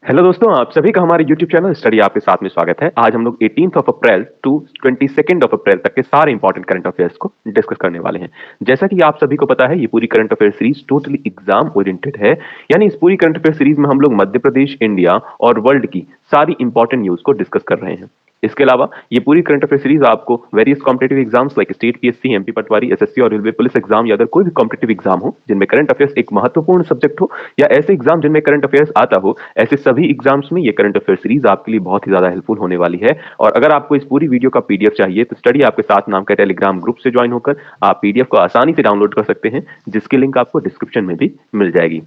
Hello दोस्तों, आप सभी का हमारे YouTube चैनल स्टडी आपके साथ में स्वागत है। आज हम लोग 18th of April to 22nd of April तक के सारे इंपॉर्टेंट करंट अफेयर्स को डिस्कस करने वाले हैं। जैसा कि आप सभी को पता है, ये पूरी current affair series totally exam oriented है। यानी इस पूरी करंट अफेयर सीरीज में हम लोग मध्य प्रदेश, इंडिया और वर्ल्ड की सारी इंपॉर्टेंट न्यूज को डिस्कस कर रहे हैं। इसके अलावा ये पूरी करंट अफेयर सीरीज आपको various competitive exams like state PSC, MP Patwari, SSC और रेलवे पुलिस एग्जाम या अदर कोई भी कॉम्पिटेटिव एग्जाम हो जिनमें करंट अफेयर्स एक महत्वपूर्ण सब्जेक्ट हो, या ऐसे एग्जाम जिनमें करंट अफेयर्स आता हो, ऐसे सभी एग्जाम्स में ये करंट अफेयर सीरीज आपके लिए बहुत ही ज्यादा हेल्पफुल होने वाली है। और अगर आपको इस पूरी वीडियो का पीडीएफ चाहिए तो स्टडी आपके साथ नाम का टेलीग्राम ग्रुप से ज्वाइन होकर आप पीडीएफ को आसानी से डाउनलोड कर सकते हैं, जिसकी लिंक आपको डिस्क्रिप्शन में भी मिल जाएगी।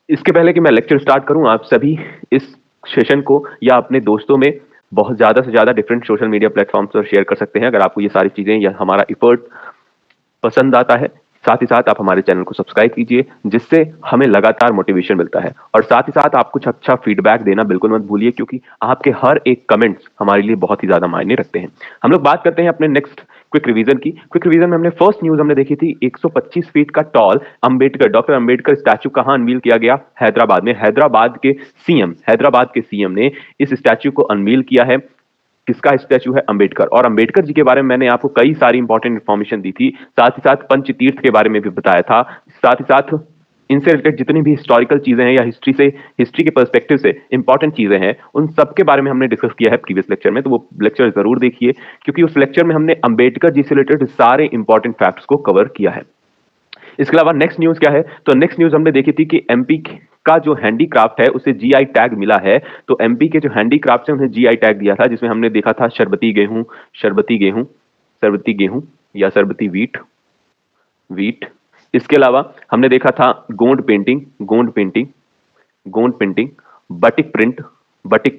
इसके पहले कि मैं लेक्चर स्टार्ट करूं, आप सभी इस सेशन को या अपने दोस्तों में बहुत ज्यादा से ज्यादा डिफरेंट सोशल मीडिया प्लेटफॉर्म्स पर शेयर कर सकते हैं अगर आपको ये सारी चीजें या हमारा इफर्ट पसंद आता है। साथ ही साथ आप हमारे चैनल को सब्सक्राइब कीजिए, जिससे हमें लगातार मोटिवेशन मिलता है। और साथ ही साथ आप कुछ अच्छा फीडबैक देना बिल्कुल मत भूलिए, क्योंकि आपके हर एक कमेंट्स हमारे लिए बहुत ही ज्यादा मायने रखते हैं। हम लोग बात करते हैं अपने नेक्स्ट क्विक रिवीजन की। क्विक रिवीजन में हमने फर्स्ट न्यूज हमने देखी थी 125 फीट का tall Ambedkar, doctor Ambedkar statue कहां अनवील किया गया? हैदराबाद में। हैदराबाद के सीएम ने इस स्टैचू को अनवील किया है। किसका स्टैचू है? अंबेडकर। और अंबेडकर जी के बारे में मैंने आपको कई सारी इंपॉर्टेंट इंफॉर्मेशन दी थी, साथ ही साथ पंचतीर्थ के बारे में भी बताया था। साथ ही साथ इनसे रिलेटेड जितनी भी हिस्टोरिकल चीजें हैं या हिस्ट्री के पर्सपेक्टिव से इंपॉर्टेंट चीजें हैं, उन सब के बारे में हमने डिस्कस किया है प्रीवियस लेक्चर में। तो वो लेक्चर जरूर देखिए, क्योंकि उस लेक्चर में हमने अंबेडकर जी से रिलेटेड सारे इंपॉर्टेंट फैक्ट्स को कवर किया है। इसके अलावा नेक्स्ट न्यूज क्या है? तो नेक्स्ट न्यूज हमने देखी थी कि एमपी का जो हैंडीक्राफ्ट है उसे जीआई टैग मिला है। तो एमपी के जो हैंडीक्राफ्ट है उन्हें जीआई टैग दिया था, जिसमें हमने देखा था शरबती गेहूं या शरबती वीट। इसके अलावा हमने देखा था गोंड पेंटिंग, बटिक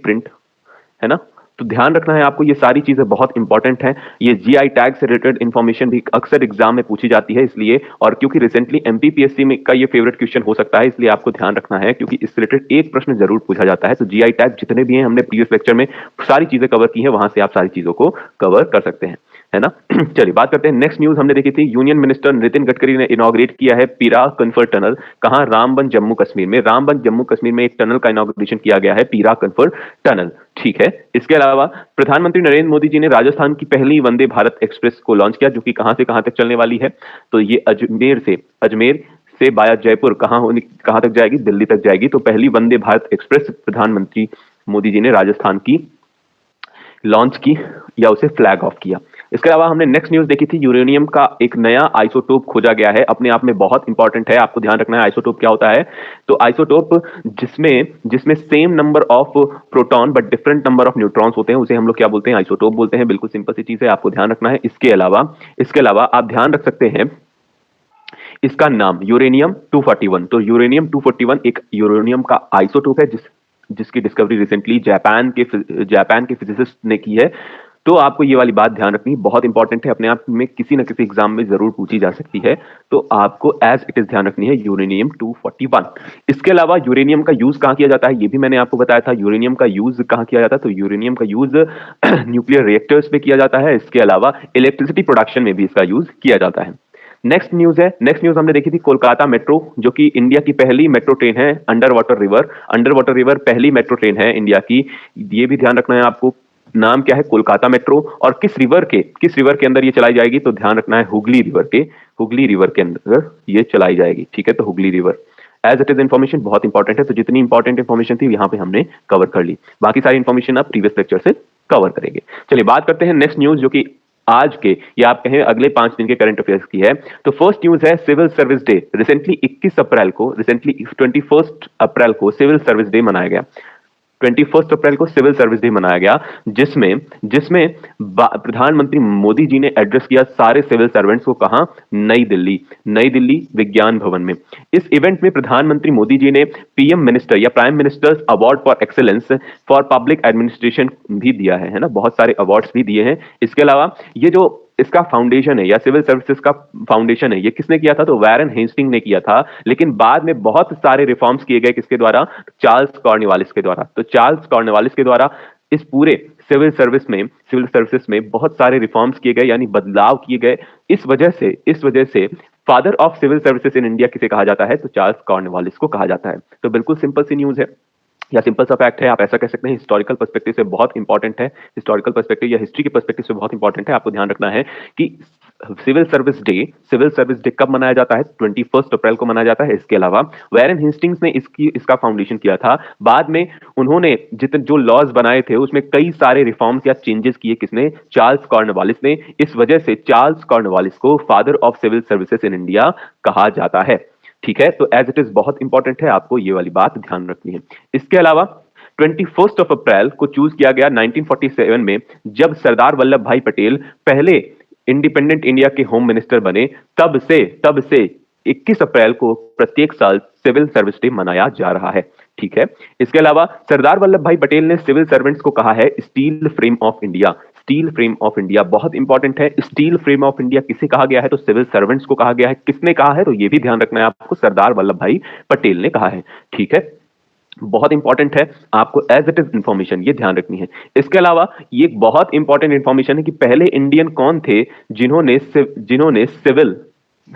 प्रिंट, है ना। तो ध्यान रखना है आपको, ये सारी चीजें बहुत इंपॉर्टेंट हैं। ये जीआई टैग से रिलेटेड इंफॉर्मेशन भी अक्सर एग्जाम में पूछी जाती है, इसलिए और क्योंकि रिसेंटली एमपीपीएससी में का ये फेवरेट क्वेश्चन हो सकता है, इसलिए आपको ध्यान रखना है, क्योंकि इससे रिलेटेड एक प्रश्न जरूर पूछा जाता है। तो जीआई टैग जितने भी हैं हमने प्रीवियस लेक्चर में सारी चीजें कवर की हैं, वहां से आप सारी चीजों को कवर कर सकते हैं, है ना। चलिए बात करते हैं नेक्स्ट न्यूज हमने देखी थी। यूनियन मिनिस्टर नितिन गडकरी ने इनॉग्रेट किया है पीरा कन्फर टनल। कहां? रामबन जम्मू कश्मीर में। रामबन जम्मू कश्मीर में एक टनल का इनॉग्रेशन किया गया है, पीरा कन्फर टनल। ठीक है। इसके अलावा प्रधानमंत्री नरेंद्र मोदी जी ने राजस्थान की पहली वंदे भारत एक्सप्रेस को लॉन्च किया, जो कि कहां से कहां तक चलने वाली है? तो ये अजमेर से बाया जयपुर कहां तक जाएगी? दिल्ली तक जाएगी। तो पहली वंदे भारत एक्सप्रेस प्रधानमंत्री मोदी जी ने राजस्थान की लॉन्च की या उसे फ्लैग ऑफ किया। इसके अलावा हमने नेक्स्ट न्यूज देखी थी, यूरेनियम का एक नया आइसोटोप खोजा गया है। अपने आप में बहुत इंपॉर्टेंट है, आपको ध्यान रखना है आइसोटोप क्या होता है। तो आइसोटोप जिसमें जिसमें same number of proton but different number of neutrons होते हैं, उसे हम लोग क्या बोलते हैं? आइसोटोप बोलते हैं। बिल्कुल सिंपल सी चीज है, आपको ध्यान रखना है। इसके अलावा आप ध्यान रख सकते हैं इसका नाम यूरेनियम 241। तो यूरेनियम 241 एक यूरेनियम का आइसोटोप है जिसकी डिस्कवरी रिसेंटली जापान के फिजिसिस्ट ने की है। तो आपको ये वाली बात ध्यान रखनी बहुत इंपॉर्टेंट है, अपने आप में किसी न किसी एग्जाम में जरूर पूछी जा सकती है। तो आपको एज इट इज ध्यान रखनी है यूरेनियम 241। इसके अलावा यूरेनियम का यूज कहां किया जाता है, ये भी मैंने आपको बताया था। यूरेनियम का यूज कहां किया जाता है? तो यूरेनियम का यूज न्यूक्लियर रिएक्टर्स पे किया जाता है। इसके अलावा इलेक्ट्रिसिटी प्रोडक्शन में भी इसका यूज किया जाता है। नेक्स्ट न्यूज हमने देखी थी कोलकाता मेट्रो, जो कि इंडिया की पहली मेट्रो ट्रेन है। अंडर वाटर रिवर पहली मेट्रो ट्रेन है इंडिया की। ये भी ध्यान रखना है आपको। नाम क्या है? कोलकाता मेट्रो। और किस रिवर के अंदर ये चलाई जाएगी? तो ध्यान रखना है हुगली रिवर के अंदर ये चलाई जाएगी। ठीक है, तो Hooghly river as it is information बहुत इंपॉर्टेंट है। तो जितनी इंपॉर्टेंट इन्फॉर्मेशन थी यहाँ पे हमने कवर कर ली, बाकी सारी इन्फॉर्मेशन आप प्रीवियस लेक्चर से कवर करेंगे। चलिए बात करते हैं नेक्स्ट न्यूज, जो कि आज के या आप कहें अगले 5 दिन के करंट अफेयर्स की है। तो फर्स्ट न्यूज है सिविल सर्विस डे। रिसेंटली 21 अप्रैल को सिविल सर्विस डे मनाया गया। 21 अप्रैल को सिविल सर्विस डे मनाया गया, जिसमें जिसमें प्रधानमंत्री मोदी जी ने एड्रेस किया सारे सिविल सर्वेंट्स को। कहां? नई दिल्ली विज्ञान भवन में। इस इवेंट में प्रधानमंत्री मोदी जी ने पीएम मिनिस्टर या prime ministers award for excellence for public administration भी दिया है ना, बहुत सारे अवार्ड्स भी दिए हैं। इसके अलावा ये जो इसका फाउंडेशन है या सिविल सर्विसेज का फाउंडेशन है, ये किसने किया था? तो वैरन हेस्टिंग ने किया था। लेकिन बाद में बहुत सारे रिफॉर्म्स किए गए, किसके द्वारा? चार्ल्स कॉर्नवालिस के द्वारा। तो चार्ल्स कॉर्नवालिस के द्वारा इस पूरे सिविल सर्विसेज में बहुत सारे रिफॉर्म्स किए गए, यानी बदलाव किए गए। इस वजह से father of civil services in India किसे कहा जाता है? तो चार्ल्स कॉर्नवालिस को कहा जाता है। तो बिल्कुल सिंपल सी न्यूज है। या सिंपल सा फैक्ट है, आप ऐसा कह सकते हैं, हिस्टोरिकल पर्सपेक्टिव से बहुत इंपॉर्टेंट है, हिस्टोरिकल पर्सपेक्टिव या हिस्ट्री के पर्सपेक्टिव से बहुत इंपॉर्टेंट है। आपको ध्यान रखना है कि सिविल सर्विस डे कब मनाया जाता है? 21 अप्रैल को मनाया जाता है। इसके अलावा वैरेन हेस्टिंग्स ने इसका फाउंडेशन किया था। बाद में उन्होंने जितने जो लॉज बनाए थे उसमें कई सारे रिफॉर्म्स या चेंजेस किए। किसने? चार्ल्स कॉर्नवालिस ने। इस वजह से चार्ल्स कॉर्नवालिस को father of civil services in India कहा जाता है। ठीक है, तो एज इट इज बहुत इंपॉर्टेंट है, आपको ये वाली बात ध्यान रखनी है। इसके अलावा 21 अप्रैल को चूज किया गया 1947 में, जब सरदार वल्लभ भाई पटेल पहले इंडिपेंडेंट इंडिया के होम मिनिस्टर बने। तब से 21 अप्रैल को प्रत्येक साल सिविल सर्विस डे मनाया जा रहा है। ठीक है, इसके अलावा सरदार वल्लभ भाई पटेल ने सिविल सर्वेंट्स को कहा है steel frame of India. Steel frame of India बहुत इंपॉर्टेंट है। स्टील फ्रेम ऑफ इंडिया किसे कहा गया है? तो सिविल सर्वेंट्स को कहा गया है। किसने कहा है? तो यह भी ध्यान रखना है आपको, सरदार वल्लभ भाई पटेल ने कहा है। ठीक है, बहुत इंपॉर्टेंट है, आपको एज इट इज इंफॉर्मेशन ये ध्यान रखनी है। इसके अलावा ये एक बहुत इंपॉर्टेंट इंफॉर्मेशन है कि पहले इंडियन कौन थे जिन्होंने सिविल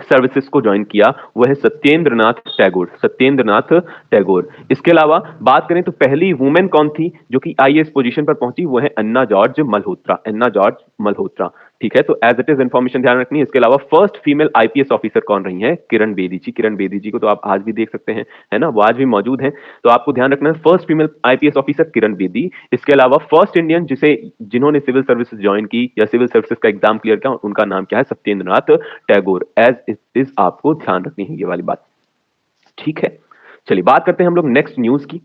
सर्विसेज को ज्वाइन किया, वह है सत्येंद्रनाथ टैगोर। सत्येंद्रनाथ टैगोर। इसके अलावा बात करें तो पहली वुमेन कौन थी जो कि आईएएस पोजीशन पर पहुंची? वो है अन्ना जॉर्ज मल्होत्रा। अन्ना जॉर्ज मल्होत्रा। ठीक है, तो एज इट इज इंफॉर्मेशन ध्यान रखनी है। इसके अलावा फर्स्ट फीमेल आईपीएस ऑफिसर कौन रही है? किरण बेदी जी। किरण बेदी जी को तो आप आज भी देख सकते हैं, है ना, वो आज भी मौजूद हैं। तो आपको ध्यान रखना है first female IPS officer Kiran Bedi. इसके अलावा फर्स्ट इंडियन जिन्होंने सिविल सर्विसेज ज्वाइन की या सिविल सर्विसेज का एग्जाम क्लियर किया, उनका नाम क्या है? Satyendranath Tagore. As it is आपको ध्यान रखनी है ये वाली बात। ठीक है, चलिए बात करते हैं हम लोग नेक्स्ट न्यूज की।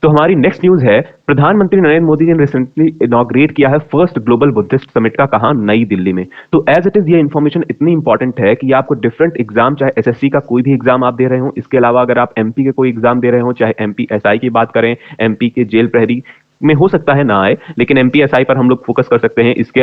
तो हमारी नेक्स्ट न्यूज है, प्रधानमंत्री नरेंद्र मोदी जी ने रिसेंटली इनॉग्रेट किया है फर्स्ट ग्लोबल बुद्धिस्ट समिट का। कहां? नई दिल्ली में। तो एज इट इज ये इंफॉर्मेशन इतनी इंपॉर्टेंट है कि आपको डिफरेंट एग्जाम, चाहे एसएससी का कोई भी एग्जाम आप दे रहे हो, इसके अलावा अगर आप एमपी के कोई एग्जाम दे रहे हो, चाहे एमपी एसआई की बात करें, एमपी के जेल प्रहरी में हो सकता है ना आए, लेकिन एमपी एसआई पर हम लोग फोकस कर सकते हैं। इसके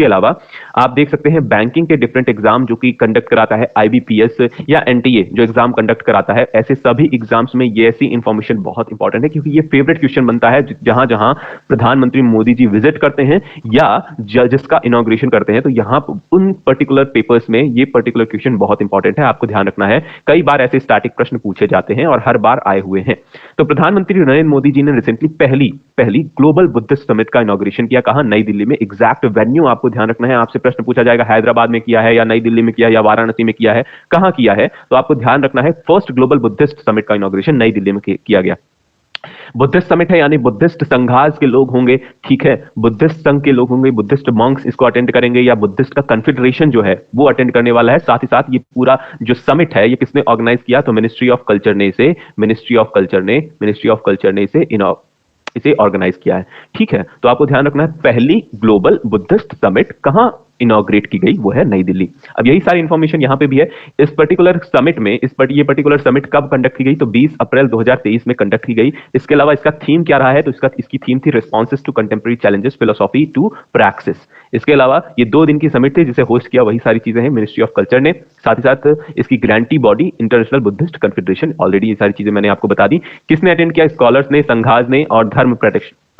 अलावा आप देख सकते हैं बैंकिंग के डिफरेंट एग्जाम जो कि कंडक्ट कराता है आईबीपीएस या एनटीए जो एग्जाम कंडक्ट कराता है, ऐसे सभी एग्जाम्स में ये ऐसी इंफॉर्मेशन बहुत इंपॉर्टेंट है, क्योंकि ये फेवरेट क्वेश्चन बनता है जहां जहां प्रधानमंत्री मोदी जी विजिट करते हैं या जिसका इनॉग्रेशन करते हैं, तो यहां उन पर्टिकुलर पेपर्स में ये पर्टिकुलर क्वेश्चन बहुत इंपॉर्टेंट है, आपको ध्यान रखना है। कई बार ऐसे स्टैटिक प्रश्न पूछे जाते हैं और हर बार आए हुए हैं। तो प्रधानमंत्री नरेंद्र मोदी जी ने रिसेंटली पहली ग्लोबल बुद्धिस्ट समिट का इनॉग्रेशन किया। कहां? नई दिल्ली में। एग्जैक्ट वेन्यू आपको ध्यान रखना है, आपसे प्रश्न पूछा जाएगा हैदराबाद में किया है या नई दिल्ली में किया है या वाराणसी में किया है, कहां किया है? तो आपको ध्यान रखना है फर्स्ट ग्लोबल बुद्धिस्ट समिट का इनॉग्रेशन नई दिल्ली में किया गया। बुद्धिस्ट समिट है यानी बुद्धिस्ट संघाज के लोग होंगे। ठीक है, बुद्धिस्ट संघ के लोग होंगे, बुद्धिस्ट मॉन्क्स इसको अटेंड करेंगे या बुद्धिस्ट का कन्फेडरेशन जो है वो अटेंड करने वाला है। साथ ही साथ ये पूरा जो समिट है ये किसने ऑर्गेनाइज किया? तो मिनिस्ट्री ऑफ कल्चर ने इसे ऑर्गेनाइज किया है। ठीक है, तो आपको ध्यान रखना है पहली ग्लोबल बुद्धिस्ट समिट कहां इनॉग्रेट की गई? वो है नई दिल्ली। अब यही सारी इंफॉर्मेशन यहां पे भी है। इस पर्टिकुलर समिट में ये पर्टिकुलर समिट कब कंडक्ट की गई? तो 20 अप्रैल 2023 में कंडक्ट की गई। इसके अलावा इसका थीम क्या रहा है? तो इसकी थीम थी responses to contemporary challenges, philosophy to practice. इसके अलावा ये 2 दिन की समिट थी जिसे होस्ट किया वही सारी चीजें हैं मिनिस्ट्री ऑफ कल्चर ने। साथ ही साथ इसकी grantee body International Buddhist Confederation, already ये सारी चीजें मैंने आपको बता दी। किसने अटेंड किया? स्कॉलर्स ने, संघाज ने और धर्म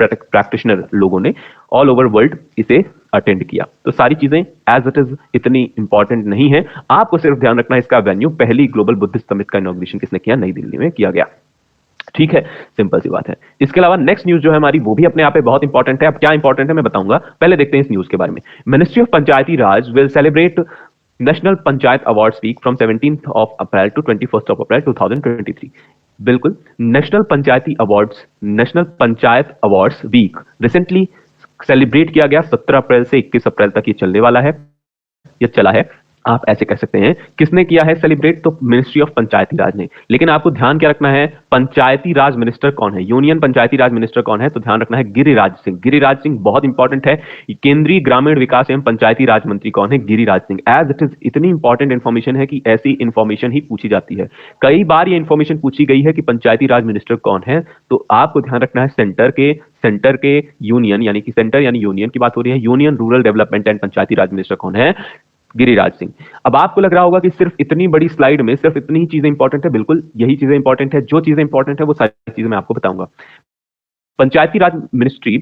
प्रैक्टिशनर लोगों ने ऑल ओवर वर्ल्ड इसे अटेंड किया। तो सारी चीजें एज इट इज इतनी इंपॉर्टेंट नहीं है, आपको सिर्फ ध्यान रखना है इसका वेन्यू। पहली ग्लोबल बुद्धिस्ट समिट का इनॉग्रेशन किसने किया? नई दिल्ली में किया गया। ठीक है, सिंपल सी बात है। इसके अलावा नेक्स्ट न्यूज जो है हमारी वो भी अपने आप में बहुत इंपॉर्टेंट है। अब क्या इंपॉर्टेंट है मैं बताऊंगा, पहले देखते हैं इस न्यूज के बारे में। Ministry of Panchayati Raj will celebrate national panchayat awards week from 17th of April to 21st of April 2023। बिल्कुल, national panchayat awards week recently celebrate किया गया। 17 अप्रैल से 21 अप्रैल तक ये चलने वाला है, ये चला है, आप ऐसे कह सकते हैं। किसने किया है सेलिब्रेट? तो मिनिस्ट्री ऑफ पंचायती राज ने। लेकिन आपको ध्यान क्या रखना है, पंचायती राज मिनिस्टर कौन है, यूनियन पंचायती राज मिनिस्टर कौन है? तो ध्यान रखना है गिरिराज सिंह। गिरिराज सिंह बहुत इंपॉर्टेंट है। केंद्रीय ग्रामीण विकास एवं पंचायती राज मंत्री कौन है? Giriraj Singh. As it is इतनी इंपॉर्टेंट इंफॉर्मेशन है कि ऐसी इंफॉर्मेशन ही पूछी जाती है। कई बार ये इंफॉर्मेशन पूछी गई है कि पंचायती राज मिनिस्टर कौन है, तो आपको ध्यान रखना है सेंटर के यूनियन यानी कि सेंटर यानी यूनियन की बात हो रही है, union rural development and Panchayati Raj minister कौन है? गिरिराज सिंह। अब आपको लग रहा होगा कि सिर्फ इतनी बड़ी स्लाइड में सिर्फ इतनी ही चीजें इंपॉर्टेंट है। बिल्कुल यही चीजें इंपॉर्टेंट है, जो चीजें इंपॉर्टेंट है वो सारी चीजें मैं आपको बताऊंगा। पंचायती राज मिनिस्ट्री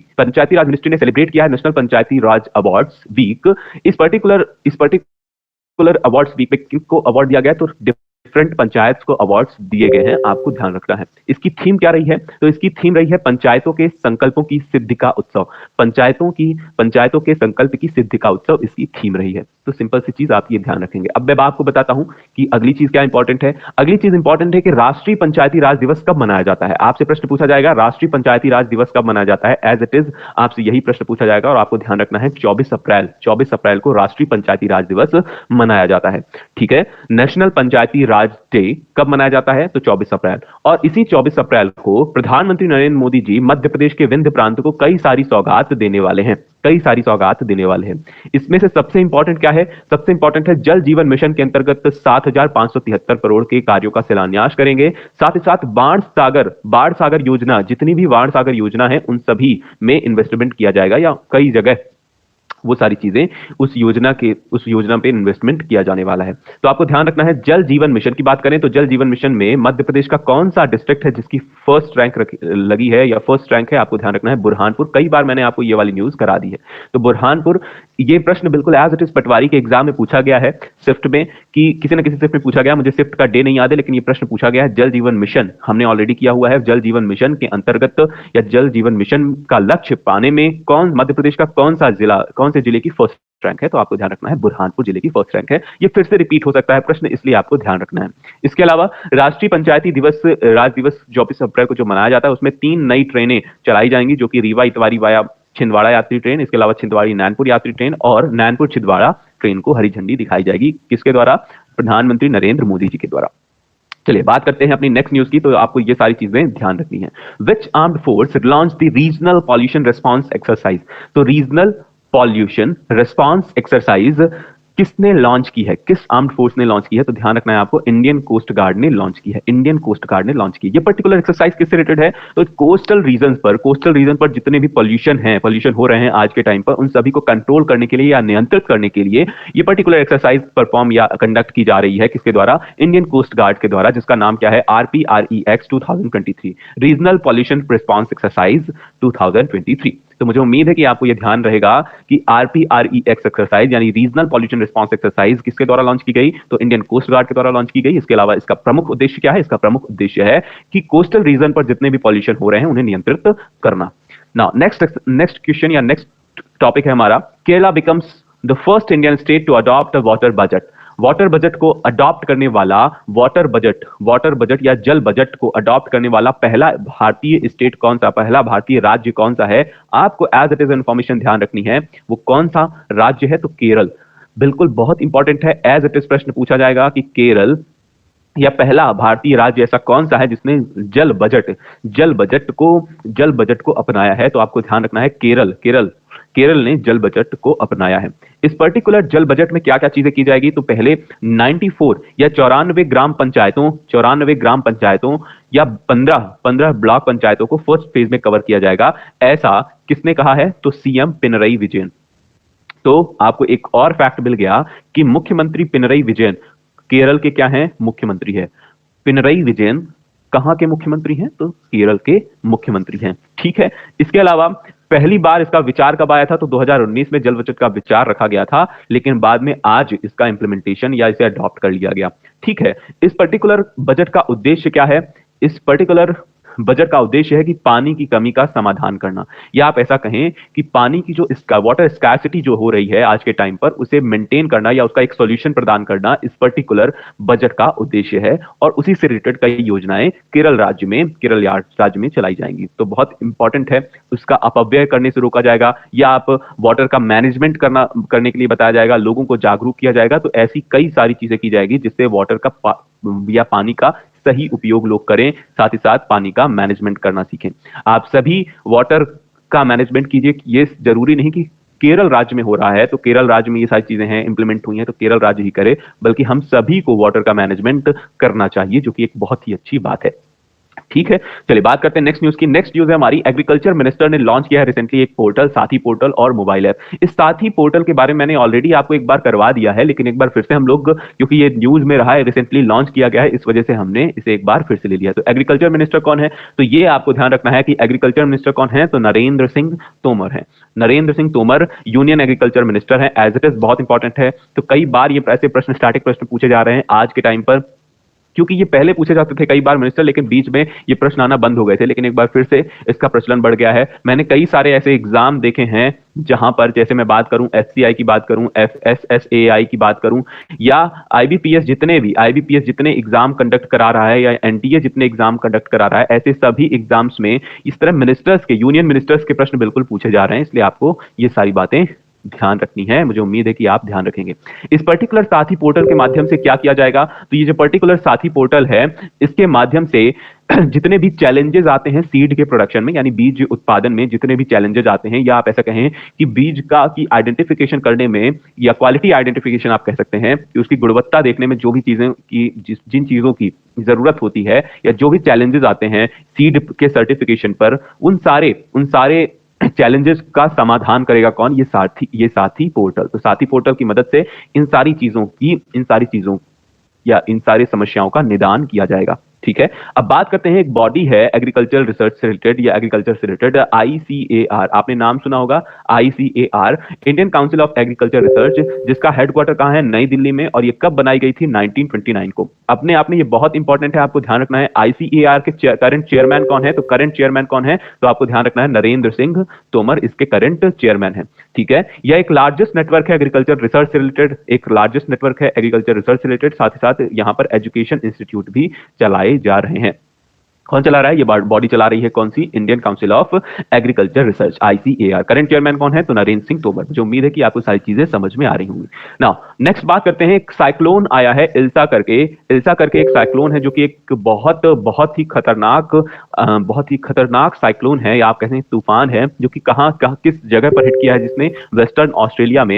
ने सेलिब्रेट किया है नेशनल पंचायती राज अवार्ड्स वीक। इस पर्टिकुलर अवार्ड्स वीक में किसको अवार्ड दिया गया है? तो डिफरेंट पंचायत को अवार्ड्स दिए गए हैं, आपको ध्यान रखना है। इसकी थीम क्या रही है? तो इसकी थीम रही है पंचायतों के संकल्पों की सिद्धि का उत्सव। पंचायतों के संकल्प की सिद्धि का उत्सव इसकी थीम रही है। तो सिंपल सी चीज आप ये ध्यान रखेंगे। अब मैं आपको बताता हूं कि अगली चीज क्या इंपॉर्टेंट है। अगली चीज इंपॉर्टेंट है कि राष्ट्रीय पंचायती राज दिवस कब मनाया जाता है। आपसे प्रश्न पूछा जाएगा राष्ट्रीय पंचायती राज दिवस कब मनाया जाता है। एज इट इज आपसे यही प्रश्न पूछा जाएगा और आपको ध्यान रखना है 24 अप्रैल को राष्ट्रीय पंचायती राज दिवस मनाया जाता है। ठीक है, नेशनल पंचायती राज डे कब मनाया जाता है? तो 24 अप्रैल। और इसी 24 अप्रैल को प्रधानमंत्री नरेंद्र मोदी जी मध्य प्रदेश के विंध्य प्रांत को कई सारी सौगात देने वाले हैं। इसमें से सबसे इंपॉर्टेंट क्या है? सबसे इंपॉर्टेंट है जल जीवन मिशन के अंतर्गत 7,573 करोड़ के कार्यों का शिलान्यास करेंगे। साथ ही साथ बाढ़ सागर योजना, जितनी भी बाढ़ सागर योजना है उन सभी में इन्वेस्टमेंट किया जाएगा, या कई जगह वो सारी चीजें उस योजना पे इन्वेस्टमेंट किया जाने वाला है। तो आपको ध्यान रखना है। जल जीवन मिशन की बात करें तो जल जीवन मिशन में मध्य प्रदेश का कौन सा डिस्ट्रिक्ट है जिसकी फर्स्ट रैंक लगी है या फर्स्ट रैंक है? आपको ध्यान रखना है बुरहानपुर। कई बार मैंने आपको ये वाली न्यूज करा दी है। तो बुरहानपुर, ये प्रश्न बिल्कुल एज इट इज पटवारी के एग्जाम में पूछा गया है, सिफ्ट में, कि किसी न किसी सिफ्ट में पूछा गया। मुझे सिफ्ट का डे नहीं याद है, लेकिन ये प्रश्न पूछा गया है। जल जीवन मिशन हमने ऑलरेडी किया हुआ है। जल जीवन मिशन के अंतर्गत या जल जीवन मिशन का लक्ष्य पाने में मध्य प्रदेश का कौन से जिले की फर्स्ट रैंक है? तो आपको ध्यान रखना है बुरहानपुर जिले की फर्स्ट रैंक है। ये फिर से रिपीट हो सकता है प्रश्न, इसलिए आपको ध्यान रखना है। इसके अलावा राष्ट्रीय पंचायती राज दिवस 24 अप्रैल को जो मनाया जाता है उसमें 3 नई ट्रेनें चलाई जाएंगी, जो कि रीवा इतवारी वाया छिंदवाड़ा यात्री ट्रेन, इसके अलावा छिंदवाड़ी नैनपुर यात्री ट्रेन और नैनपुर छिंदवाड़ा ट्रेन को हरी झंडी दिखाई जाएगी। किसके द्वारा? प्रधानमंत्री नरेंद्र मोदी जी के द्वारा। चलिए बात करते हैं अपनी नेक्स्ट न्यूज की। तो आपको ये सारी चीजें ध्यान रखनी है। Which armed force launch the regional pollution response exercise? तो रीजनल पॉल्यूशन रिस्पांस एक्सरसाइज किसने लॉन्च की है? किस आर्म्ड फोर्स ने लॉन्च की है? तो ध्यान रखना है आपको, इंडियन कोस्ट गार्ड ने लॉन्च की है। इंडियन कोस्ट गार्ड ने लॉन्च की। ये पर्टिकुलर एक्सरसाइज किससे रिलेटेड है? तो कोस्टल रीजन पर जितने भी पॉल्यूशन हो रहे हैं आज के टाइम पर, उन सभी को कंट्रोल करने के लिए या नियंत्रित करने के लिए ये पर्टिकुलर एक्सरसाइज परफॉर्म या कंडक्ट की जा रही है। किसके द्वारा? इंडियन कोस्ट गार्ड के द्वारा, जिसका नाम क्या है? RPREX 2023, regional pollution response exercise 2023। तो मुझे उम्मीद है कि आपको यह ध्यान रहेगा कि RPREX एक्सरसाइज यानी रीजनल पॉल्यूशन रिस्पांस एक्सरसाइज किसके द्वारा लॉन्च की गई? तो इंडियन कोस्ट गार्ड के द्वारा लॉन्च की गई। इसके अलावा इसका प्रमुख उद्देश्य क्या है? इसका प्रमुख उद्देश्य है कि कोस्टल रीजन पर जितने भी पॉल्यूशन हो रहे हैं उन्हें नियंत्रित करना। नाउ नेक्स्ट क्वेश्चन या नेक्स्ट टॉपिक है हमारा, Kerala becomes the first Indian state to adopt a water budget. Water budget को अडॉप्ट करने वाला, वाटर बजट या जल बजट को अडॉप्ट करने वाला पहला भारतीय स्टेट कौन सा, पहला भारतीय राज्य कौन सा है? आपको एज इट इज इंफॉर्मेशन ध्यान रखनी है। वो कौन सा राज्य है? तो केरल। बिल्कुल बहुत इंपॉर्टेंट है। एज इट इज प्रश्न पूछा जाएगा कि केरल या पहला भारतीय राज्य ऐसा कौन सा है जिसने जल बजट को अपनाया है? तो आपको ध्यान रखना है केरल ने जल बजट को अपनाया है। इस पर्टिकुलर जल बजट में क्या क्या चीजें की जाएगी? तो पहले 94 या 94 ग्राम पंचायतों या 15 ब्लॉक पंचायतों को फर्स्ट फेज में कवर किया जाएगा। ऐसा किसने कहा है? तो सीएम पिनरई विजयन। तो आपको एक और फैक्ट मिल गया कि मुख्यमंत्री पिनरई विजयन केरल के क्या हैं? मुख्यमंत्री है। पिनरई विजयन कहां के मुख्यमंत्री हैं? तो केरल के मुख्यमंत्री हैं। ठीक है। इसके अलावा पहली बार इसका विचार कब आया था? तो 2019 में जल बजट का विचार रखा गया था, लेकिन बाद में आज इसका इंप्लीमेंटेशन या इसे अडॉप्ट कर लिया गया। ठीक है। इस पर्टिकुलर बजट का उद्देश्य क्या है? इस पर्टिकुलर बजट का उद्देश्य है कि पानी की कमी का समाधान करना, या आप ऐसा कहें कि पानी की जो वाटर स्कैर्सिटी जो हो रही है आज के टाइम पर, उसे मेंटेन करना या उसका एक सॉल्यूशन प्रदान करना इस पर्टिकुलर बजट का उद्देश्य है। और उसी से रिलेटेड कई योजनाएं केरल राज्य में चलाई जाएंगी। तो बहुत इंपॉर्टेंट है। उसका अपव्यय करने से रोका जाएगा, या आप वाटर का मैनेजमेंट करने के लिए बताया जाएगा, लोगों को जागरूक किया जाएगा। तो ऐसी कई सारी चीजें की जाएगी जिससे वाटर का या पानी का सही उपयोग लोग करें, साथ ही साथ पानी का मैनेजमेंट करना सीखें। आप सभी वाटर का मैनेजमेंट कीजिए। ये जरूरी नहीं कि केरल राज्य में हो रहा है तो केरल राज्य में ये सारी चीजें हैं इंप्लीमेंट हुई हैं तो केरल राज्य ही करे, बल्कि हम सभी को वाटर का मैनेजमेंट करना चाहिए, जो कि एक बहुत ही अच्छी बात है। ठीक है। चलिए बात करते हैं नेक्स्ट न्यूज की। नेक्स्ट न्यूज है हमारी, एग्रीकल्चर मिनिस्टर ने लॉन्च किया है रिसेंटली एक पोर्टल, साथी पोर्टल और मोबाइल ऐप। इस साथी पोर्टल के बारे में मैंने ऑलरेडी आपको एक बार करवा दिया है, लेकिन एक बार फिर से हम लोग, क्योंकि ये न्यूज में रहा है, रिसेंटली लॉन्च किया गया है, इस वजह से हमने इसे एक बार फिर से ले लिया। तो एग्रीकल्चर मिनिस्टर कौन है? तो ये आपको ध्यान रखना है कि एग्रीकल्चर मिनिस्टर कौन है? तो नरेंद्र सिंह तोमर है। Narendra Singh Tomar union agriculture minister है। एज इट इज बहुत इंपॉर्टेंट है। तो कई बार ये ऐसे प्रश्न, स्टैटिक प्रश्न पूछे जा रहे हैं आज के टाइम पर क्योंकि ये पहले पूछे जाते थे कई बार मिनिस्टर, लेकिन बीच में ये प्रश्न आना बंद हो गए थे, लेकिन एक बार फिर से इसका प्रचलन बढ़ गया है। मैंने कई सारे ऐसे एग्जाम देखे हैं जहां पर, जैसे मैं बात करूं एससीआई की बात करूं, एफएसएसएआई की बात करूं, या आईबीपीएस जितने एग्जाम कंडक्ट करा रहा है, या एनटीए जितने एग्जाम कंडक्ट करा रहा है, ऐसे सभी एग्जाम्स में इस तरह मिनिस्टर्स के, यूनियन मिनिस्टर्स के प्रश्न बिल्कुल पूछे जा रहे हैं। इसलिए आपको ये सारी बातें ध्यान रखनी है। मुझे उम्मीद है कि आप ध्यान रखेंगे। इस पर्टिकुलर साथी पोर्टल के माध्यम से क्या किया जाएगा, तो ये जो पर्टिकुलर साथी पोर्टल है, इसके माध्यम से जितने भी चैलेंजेस आते हैं सीड के प्रोडक्शन में, यानी बीज उत्पादन में जितने भी चैलेंजेस आते हैं, या आप ऐसा कहें कि बीज का की आइडेंटिफिकेशन करने में, या क्वालिटी आइडेंटिफिकेशन आप कह सकते हैं, कि उसकी गुणवत्ता देखने में जो भी चीजें की जिन चीजों की जरूरत होती है, या जो भी चैलेंजेस आते हैं सीड के सर्टिफिकेशन पर, उन सारे चैलेंजेस का समाधान करेगा कौन? ये साथी पोर्टल। तो साथी पोर्टल की मदद से इन सारी चीजों या इन सारी समस्याओं का निदान किया जाएगा। ठीक है, अब बात करते हैं, एक बॉडी है एग्रीकल्चर रिसर्च से रिलेटेड या एग्रीकल्चर से रिलेटेड, आईसीएआर। आपने नाम सुना होगा, ICAR, Indian Council of Agriculture research, जिसका हेडक्वार्टर कहां है? नई दिल्ली में। और ये कब बनाई गई थी? 1929 को। अपने आप में ये बहुत इंपॉर्टेंट है, आपको ध्यान रखना है। आईसीएआर के करंट चेयरमैन कौन है? तो करंट चेयरमैन कौन है? तो आपको ध्यान रखना है, नरेंद्र सिंह तोमर इसके करंट चेयरमैन है। ठीक है, यह एक लार्जेस्ट नेटवर्क है एग्रीकल्चर रिसर्च से रिलेटेड, एक लार्जेस्ट नेटवर्क है एग्रीकल्चर रिसर्च से रिलेटेड। साथ ही साथ यहां पर एजुकेशन इंस्टीट्यूट भी चलाए जा रहे हैं। कौन चला रहा है? ये बॉडी चला रही है कौन सी? Indian Council of Agriculture Research, ICAR. Current chairman कौन है? तो नरेंद्र सिंह तोमर। मुझे उम्मीद है कि आपको सारी चीजें समझ में आ रही होंगी। नाउ नेक्स्ट बात करते हैं, एक साइक्लोन आया है इल्सा करके एक साइक्लोन है, जो कि एक बहुत ही खतरनाक साइक्लोन है, या आप कहते हैं तूफान है, जो कि कहां किस जगह पर हिट किया है? जिसने वेस्टर्न ऑस्ट्रेलिया में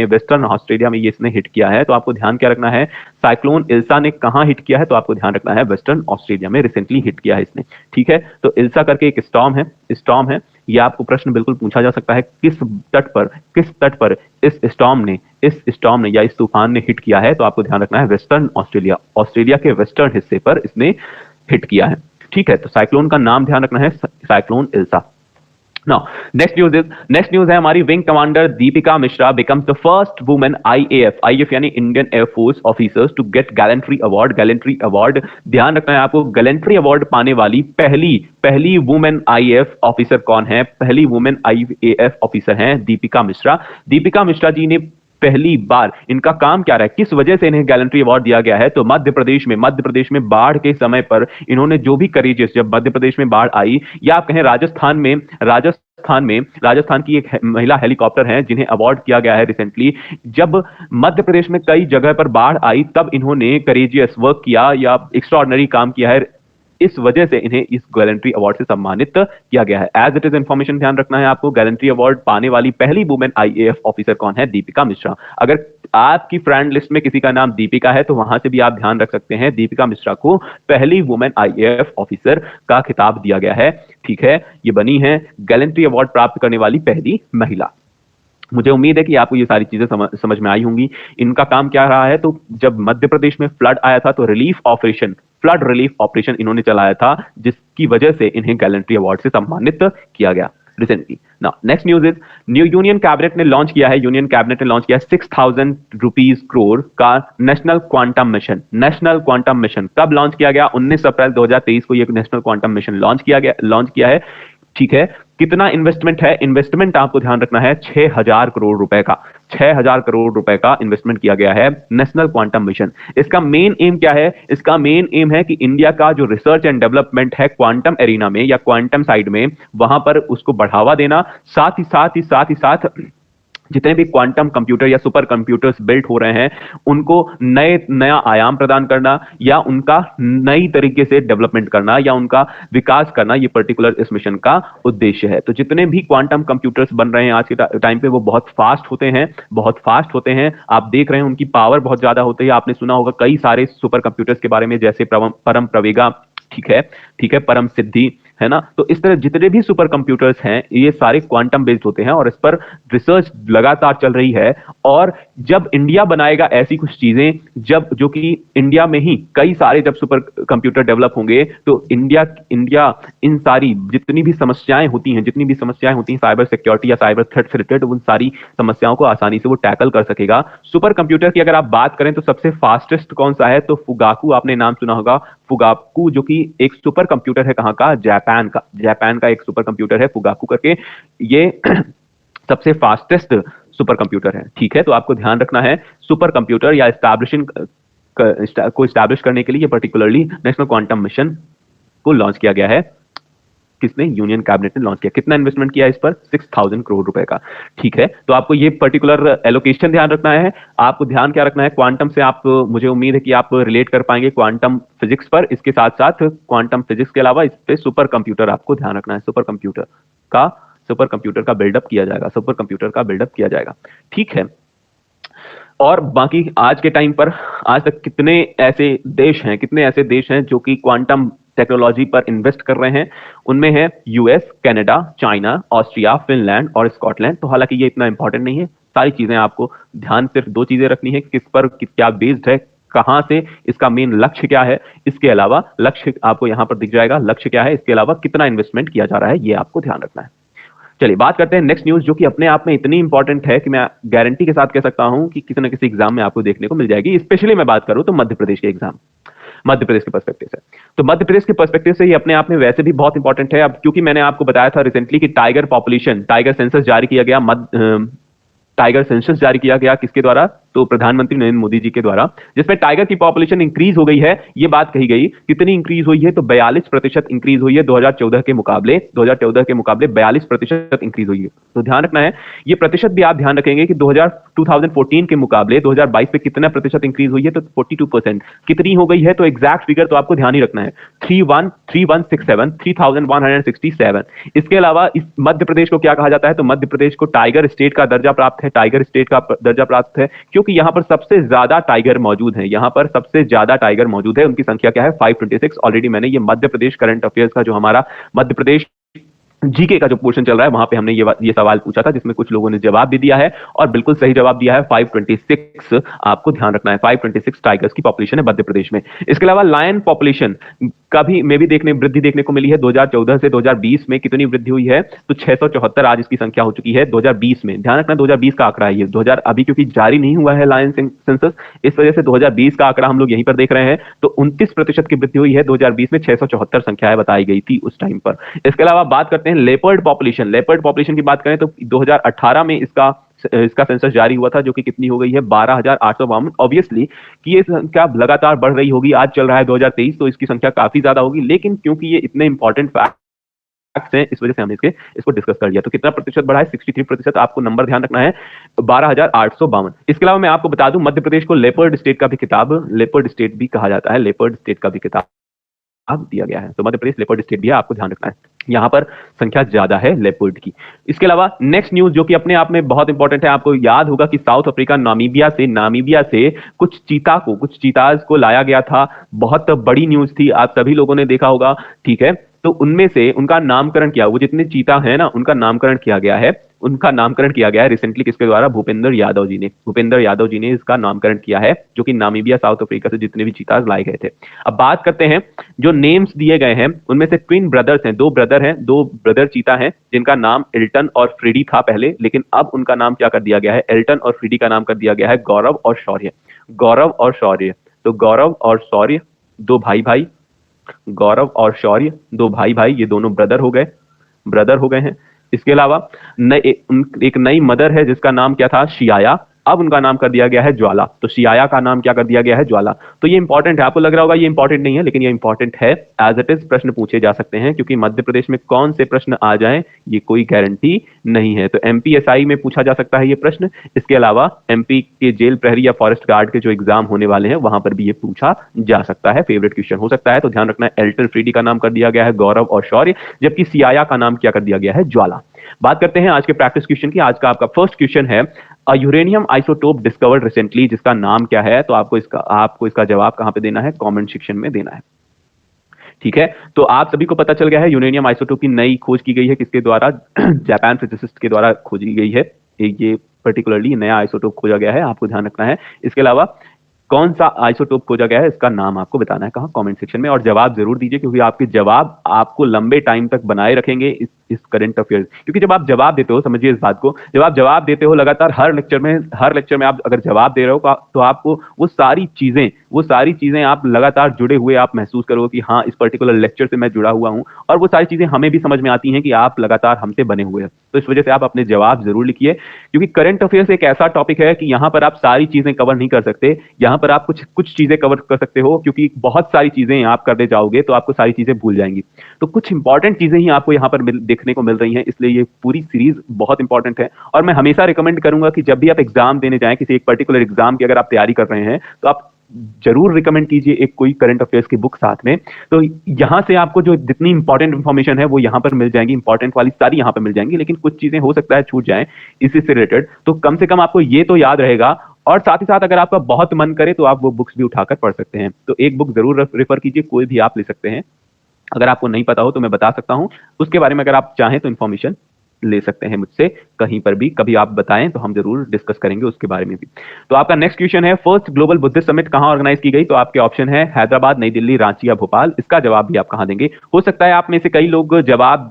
ये इसने हिट किया है। तो आपको ध्यान क्या रखना है, साइक्लोन इल्सा ने कहां हिट किया है? तो आपको ध्यान रखना है, वेस्टर्न ऑस्ट्रेलिया में रिसेंटली हिट किया है इसने। ठीक है, तो इल्सा करके एक स्टॉर्म है। यह आपको प्रश्न बिल्कुल पूछा जा सकता है, किस तट पर इस स्टॉर्म ने या इस तूफान ने हिट किया है? तो आपको ध्यान रखना है, वेस्टर्न ऑस्ट्रेलिया के वेस्टर्न हिस्से पर इसने हिट किया है। ठीक है, तो साइक्लोन का नाम ध्यान रखना है, cyclone Ilsa. Now, next news है हमारी, wing commander Deepika Mishra becomes the first woman IAF यानी Indian air force officers to get gallantry award. ध्यान रखना है आपको, गैलेंट्री अवार्ड पाने वाली पहली वुमेन IAF ऑफिसर कौन है? पहली वुमेन IAF ऑफिसर हैं दीपिका मिश्रा जी ने पहली बार, इनका काम क्या रहा है, किस वजह से इन्हें गैलेंट्री अवार्ड दिया गया है? तो मध्य प्रदेश में बाढ़ के समय पर इन्होंने जो भी करेजियस, जब मध्य प्रदेश में बाढ़ आई, या आप कहें राजस्थान की एक महिला हेलीकॉप्टर हैं जिन्हें अवार्ड किया गया है रिसेंटली, जब मध्य प्रदेश में कई जगह पर बाढ़ आई, तब इन्होंने करेजियस वर्क किया या एक्स्ट्राऑर्डिनरी काम किया है। इस वजह से इन्हें इस गैलेंट्री अवार्ड से सम्मानित किया गया है। एज इट इज इंफॉर्मेशन ध्यान रखना है आपको, गैलेंट्री अवार्ड पाने वाली पहली वुमेन IAF ऑफिसर कौन है? दीपिका मिश्रा। अगर आपकी फ्रेंड लिस्ट में किसी का नाम दीपिका है, तो वहां से भी आप ध्यान रख सकते हैं, दीपिका मिश्रा को पहली वुमेन IAF ऑफिसर का खिताब दिया गया है। ठीक है, ये बनी है गैलेंट्री अवार्ड प्राप्त करने वाली पहली महिला। मुझे उम्मीद है कि आपको ये सारी चीजें समझ में आई होंगी। इनका काम क्या रहा है? तो जब मध्य प्रदेश में फ्लड आया था, तो फ्लड रिलीफ ऑपरेशन इन्होंने चलाया था, जिसकी वजह से इन्हें गैलेंट्री अवार्ड से सम्मानित किया गया recently. Now next news is, union cabinet ने लॉन्च किया 6,000 रुपीज करोड़ का नेशनल क्वांटम मिशन। कब लॉन्च किया गया? 19 अप्रैल 2023 को ये नेशनल क्वांटम मिशन लॉन्च किया है। ठीक है, कितना इन्वेस्टमेंट है? इन्वेस्टमेंट आपको ध्यान रखना है 6,000 करोड़ रुपए का। 6,000 करोड़ रुपए का इन्वेस्टमेंट किया गया है नेशनल क्वांटम मिशन। इसका मेन एम क्या है? इसका मेन एम है कि इंडिया का जो रिसर्च एंड डेवलपमेंट है क्वांटम एरिना में या क्वांटम साइड में, वहां पर उसको बढ़ावा देना, साथ ही साथ जितने भी क्वांटम कंप्यूटर या सुपर कंप्यूटर्स बिल्ट हो रहे हैं, उनको नया आयाम प्रदान करना, या उनका नई तरीके से डेवलपमेंट करना, या उनका विकास करना, ये पर्टिकुलर इस मिशन का उद्देश्य है। तो जितने भी क्वांटम कंप्यूटर्स बन रहे हैं आज के टाइम पे, वो बहुत फास्ट होते हैं। आप देख रहे हैं उनकी पावर बहुत ज्यादा होती है। आपने सुना होगा कई सारे सुपर कंप्यूटर्स के बारे में, जैसे परम प्रवेगा, ठीक है, परम सिद्धि, है ना। तो इस तरह जितने भी सुपर कंप्यूटर्स हैं, ये सारे क्वांटम बेस्ड होते हैं, और इस पर रिसर्च लगातार चल रही है। और जब इंडिया बनाएगा ऐसी कुछ चीजें, जो कि इंडिया में ही कई सारे जब सुपर कंप्यूटर डेवलप होंगे, तो इंडिया इन सारी जितनी भी समस्याएं होती हैं साइबर सिक्योरिटी या साइबर थ्रेट से रिलेटेड, उन सारी समस्याओं को आसानी से वो टैकल कर सकेगा। सुपर कंप्यूटर की अगर आप बात करें तो सबसे फास्टेस्ट कौन सा है? तो फुगाकू, आपने नाम सुना होगा, फुगाकू, जो कि एक सुपर कंप्यूटर है, कहाँ का, जापान का एक सुपर कंप्यूटर है फुगाकू करके। ये सबसे फास्टेस्ट सुपर कंप्यूटर है। ठीक है, तो आपको ध्यान रखना है सुपर कंप्यूटर या एस्टैब्लिशिंग को एस्टैब्लिश करने के लिए पर्टिकुलरली नेशनल क्वांटम मिशन को लॉन्च किया गया है। किसने, यूनियन कैबिनेट ने लॉन्च किया। कितना इन्वेस्टमेंट किया इस पर, 6000 करोड़ रुपए का। ठीक है, तो आपको ये पर्टिकुलर एलोकेशन ध्यान रखना है। आपको ध्यान क्या रखना है, क्वांटम से आप, मुझे उम्मीद है कि आप रिलेट कर पाएंगे क्वांटम फिजिक्स पर। इसके साथ साथ क्वांटम फिजिक्स के अलावा इस पे सुपर कंप्यूटर आपको ध्यान रखना है। सुपर कंप्यूटर का बिल्डअप किया जाएगा, सुपर कंप्यूटर का बिल्डअप किया जाएगा। ठीक है, और बाकी आज के टाइम पर आज तक कितने ऐसे देश हैं जो कि क्वांटम टेक्नोलॉजी पर इन्वेस्ट कर रहे हैं। उनमें है US, Canada, China, Austria, Finland और स्कॉटलैंड। तो हालांकि ये इतना इंपॉर्टेंट नहीं है, सारी चीजें आपको ध्यान सिर्फ दो चीजें रखनी है, किस पर क्या बेस्ड है, कहां से, इसका मेन लक्ष्य क्या है। इसके अलावा लक्ष्य आपको यहां पर दिख जाएगा, लक्ष्य क्या है, इसके अलावा कितना इन्वेस्टमेंट किया जा रहा है, ये आपको ध्यान रखना है। चलिए बात करते हैं नेक्स्ट न्यूज, जो कि अपने आप में इतनी इंपॉर्टेंट है कि मैं गारंटी के साथ कह सकता हूं कि किसी न किसी एग्जाम में आपको देखने को मिल जाएगी। स्पेशली मैं बात करूं तो मध्य प्रदेश के एग्जाम, मध्य प्रदेश के पर्सपेक्टिव से। तो मध्य प्रदेश के पर्सपेक्टिव से ये अपने आप में वैसे भी बहुत इंपॉर्टेंट है। अब क्योंकि मैंने आपको बताया था रिसेंटली कि टाइगर सेंसस जारी किया गया, टाइगर सेंसस जारी किया गया किसके द्वारा, तो प्रधानमंत्री नरेंद्र मोदी जी के द्वारा, जिसमें टाइगर की पॉपुलेशन इंक्रीज हो गई है। ये बात कही गई, कितनी इंक्रीज हुई है, तो 42% इंक्रीज हुई है 2014 के मुकाबले। 42% इंक्रीज हुई है। तो ध्यान रखना है, ये प्रतिशत भी आप ध्यान रखेंगे कि 2014 के मुकाबले 2022 में कितना प्रतिशत इंक्रीज हुई है, तो 42%। कितनी हो गई है, तो एग्जैक्ट फिगर तो आपको ध्यान ही रखना है, 3167। इसके अलावा इस मध्य प्रदेश को क्या कहा जाता है, तो मध्य प्रदेश को टाइगर स्टेट का दर्जा प्राप्त है, टाइगर स्टेट का दर्जा प्राप्त है, क्योंकि यहां पर सबसे ज्यादा टाइगर मौजूद है। यहां पर सबसे ज्यादा टाइगर मौजूद है, उनकी संख्या क्या है, 526। ऑलरेडी मैंने ये मध्य प्रदेश करंट अफेयर्स का जो हमारा मध्य प्रदेश जीके का जो पोर्शन चल रहा है, वहां पे हमने ये सवाल पूछा था, जिसमें कुछ लोगों ने जवाब भी दिया है और बिल्कुल सही जवाब दिया है। 526 आपको ध्यान रखना है, 526 टाइगर्स की पॉपुलेशन है मध्य प्रदेश में। इसके अलावा लायन पॉपुलेशन का भी वृद्धि देखने को मिली है। 2014 से 2020 में कितनी वृद्धि हुई है, तो 674 आज इसकी संख्या हो चुकी है 2020 में। ध्यान रखना 2020 का आंकड़ा है ये, 2000 अभी क्योंकि जारी नहीं हुआ है लायन सेंसस, इस वजह से 2020 का आंकड़ा हम लोग यहीं पर देख रहे हैं। तो 29% की वृद्धि हुई है 2020 में, 674 संख्या बताई गई थी उस टाइम पर। इसके अलावा बात करते हैं लेपर्ड पॉपुलेशन की बात करें तो 2018 में इसका सेंसस जारी हुआ था, जो कि कितनी हो गई है, 12,852। ऑब्वियसली कि ये संख्या लगातार बढ़ रही होगी, आज चल रहा है 2023, तो इसकी संख्या काफी ज्यादा होगी, लेकिन क्योंकि ये इतने इंपॉर्टेंट फैक्ट्स हैं, इस वजह से हमने इसको डिस्कस कर लिया। तो कितना प्रतिशत बढ़ा है, 63%। आपको नंबर ध्यान रखना है, 12,852। इसके अलावा मैं आपको बता दूं, मध्य प्रदेश को लेपर्ड स्टेट का भी कहा जाता है, लेपर्ड स्टेट का भी खिताब दिया गया है। तो मध्य प्रदेश लेपर्ड स्टेट भी है, आपको ध्यान रखना है, यहां पर संख्या ज्यादा है लेपर्ड की। इसके अलावा नेक्स्ट न्यूज जो कि अपने आप में बहुत इंपॉर्टेंट है, आपको याद होगा कि साउथ अफ्रीका नामीबिया से कुछ चीताज को लाया गया था। बहुत बड़ी न्यूज थी, आप सभी लोगों ने देखा होगा। ठीक है, तो उनमें से उनका नामकरण किया, वो जितने चीता है ना, उनका नामकरण किया गया है रिसेंटली किसके द्वारा, भूपेंद्र यादव जी ने इसका नामकरण किया है, जो कि नामीबिया साउथ अफ्रीका से जितने भी चीताज लाए गए थे। अब बात करते हैं, जो नेम्स दिए गए हैं उनमें से ट्विन ब्रदर्स हैं, दो ब्रदर चीता हैं, जिनका नाम एल्टन और फ्रीडी था पहले, लेकिन अब उनका नाम क्या कर दिया गया है, एल्टन और फ्रीडी का नाम कर दिया गया है गौरव और शौर्य। तो गौरव और शौर्य दो भाई, गौरव और शौर्य दो भाई, ये दोनों ब्रदर हो गए हैं। इसके अलावा एक नई मदर है जिसका नाम क्या था, शियाया, अब उनका नाम कर दिया गया है ज्वाला। तो शियाया का नाम क्या कर दिया गया है, ज्वाला। तो ये इंपॉर्टेंट है, आपको लग रहा होगा ये इंपॉर्टेंट नहीं है, लेकिन ये इंपॉर्टेंट है, एज इट इज प्रश्न पूछे जा सकते हैं, क्योंकि मध्य प्रदेश में कौन से प्रश्न आ जाएं ये कोई गारंटी नहीं है। तो एमपीएसआई में पूछा जा सकता है ये प्रश्न। इसके अलावा एमपी के जेल प्रहरी या फॉरेस्ट गार्ड के जो एग्जाम होने वाले हैं, वहां पर भी ये पूछा जा सकता है, फेवरेट क्वेश्चन हो सकता है। तो ध्यान रखना है, एल्टन फ्रीडी का नाम कर दिया गया है गौरव और शौर्य, जबकि सियाया का नाम क्या कर दिया गया है, ज्वाला। बात करते हैं आज के प्रैक्टिस क्वेश्चन की। आज का आपका फर्स्ट क्वेश्चन है, अ यूरेनियम आइसोटोप डिस्कवर्ड रिसेंटली, जिसका नाम क्या है। तो आपको इसका जवाब कहां पे देना है, कमेंट सेक्शन में देना है। ठीक है, तो आप सभी को पता चल गया है, यूरेनियम आइसोटोप की नई खोज की गई है, किसके द्वारा, जापान फिजिसिस्ट के द्वारा खोजी गई है। ये पर्टिकुलरली नया आइसोटोप खोजा गया है, आपको ध्यान रखना है। इसके अलावा कौन सा आइसोटोप खोजा गया है, इसका नाम आपको बताना है कहां, कमेंट सेक्शन में, और जवाब जरूर दीजिए, क्योंकि आपके जवाब आपको लंबे टाइम तक बनाए रखेंगे। इस करंट अफेयर्स, क्योंकि जब आप जवाब देते हो, समझिए इस बात को, जब आप जवाब देते हो लगातार हर लेक्चर में आप अगर जवाब दे रहे हो तो आपको वो सारी चीजें आप लगातार जुड़े हुए आप महसूस करोगे कि हाँ, इस पर्टिकुलर लेक्चर से मैं जुड़ा हुआ हूँ, और वो सारी चीजें हमें भी समझ में आती हैं कि आप लगातार हमसे बने हुए हैं। तो इस वजह से आप अपने जवाब जरूर लिखिए, क्योंकि करंट अफेयर्स एक ऐसा टॉपिक है कि यहाँ पर आप सारी चीजें कवर नहीं कर सकते। यहाँ पर आप कुछ कुछ चीजें कवर कर सकते हो, क्योंकि बहुत सारी चीजें आप करने जाओगे तो आपको सारी चीजें भूल जाएंगी। तो कुछ इंपॉर्टेंट चीजें ही आपको यहाँ पर देखने को मिल रही हैं, इसलिए ये पूरी सीरीज बहुत इंपॉर्टेंट है। और मैं हमेशा रिकमेंड करूंगा कि जब भी आप एग्जाम देने जाएं, किसी एक पर्टिकुलर एग्जाम की अगर आप तैयारी कर रहे हैं, तो आप जरूर रिकमेंड कीजिए एक कोई करंट अफेयर्स की बुक साथ में। तो यहां से आपको जो जितनी इंपॉर्टेंट इंफॉर्मेशन है वो यहां पर मिल जाएंगी, इंपॉर्टेंट वाली सारी यहां पर मिल जाएंगी, लेकिन कुछ चीजें हो सकता है छूट जाएं इसी से रिलेटेड। तो कम से कम आपको ये तो याद रहेगा, और साथ ही साथ अगर आपका बहुत मन करे तो आप वो बुक्स भी उठाकर पढ़ सकते हैं। तो एक बुक जरूर रेफर कीजिए, कोई भी आप ले सकते हैं। अगर आपको नहीं पता हो तो मैं बता सकता हूं, उसके बारे में अगर आप चाहें तो इन्फॉर्मेशन ले सकते हैं मुझसे कहीं पर भी, कभी आप बताएं तो हम जरूर डिस्कस करेंगे उसके बारे में भी। तो आपका नेक्स्ट क्वेश्चन है, फर्स्ट ग्लोबल बुद्धिस्ट समिट कहां ऑर्गेनाइज की गई? तो आपके ऑप्शन है हैदराबाद, नई दिल्ली, रांची या भोपाल। इसका जवाब भी आप कहां देंगे? हो सकता है आप में से कई लोग जवाब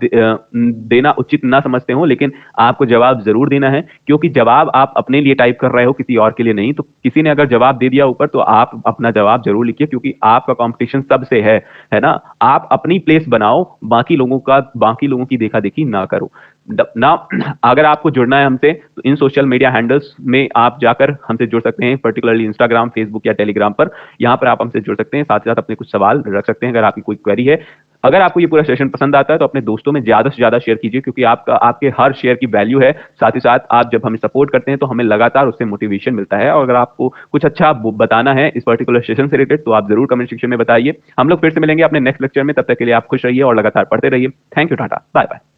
देना उचित ना समझते हो, लेकिन आपको जवाब जरूर देना है, क्योंकि जवाब आप अपने लिए टाइप कर रहे हो, किसी और के लिए नहीं। तो किसी ने अगर जवाब दे दिया ऊपर तो आप अपना जवाब जरूर लिखिए, क्योंकि आपका कॉम्पिटिशन सबसे है ना। आप अपनी प्लेस बनाओ, बाकी लोगों की देखा देखी ना करो ना। अगर आपको जुड़ना है हमसे तो इन सोशल मीडिया हैंडल्स में आप जाकर हमसे जुड़ सकते हैं, पर्टिकुलरली इंस्टाग्राम, फेसबुक या टेलीग्राम पर। यहां पर आप हमसे जुड़ सकते हैं, साथ ही साथ अपने कुछ सवाल रख सकते हैं अगर आपकी कोई क्वेरी है। अगर आपको ये पूरा सेशन पसंद आता है तो अपने दोस्तों में ज्यादा से ज्यादा शेयर कीजिए, क्योंकि आपके हर शेयर की वैल्यू है। साथ ही साथ आप जब हमें सपोर्ट करते हैं तो हमें लगातार उससे मोटिवेशन मिलता है। और अगर आपको कुछ अच्छा बताना है इस पर्टिकुलर सेशन से रिलेटेड तो आप जरूर कमेंट सेक्शन में बताइए। हम लोग फिर से मिलेंगे अपने नेक्स्ट लेक्चर में, तब तक के लिए आप खुश रहिए और लगातार पढ़ते रहिए। Thank you, tata, bye bye.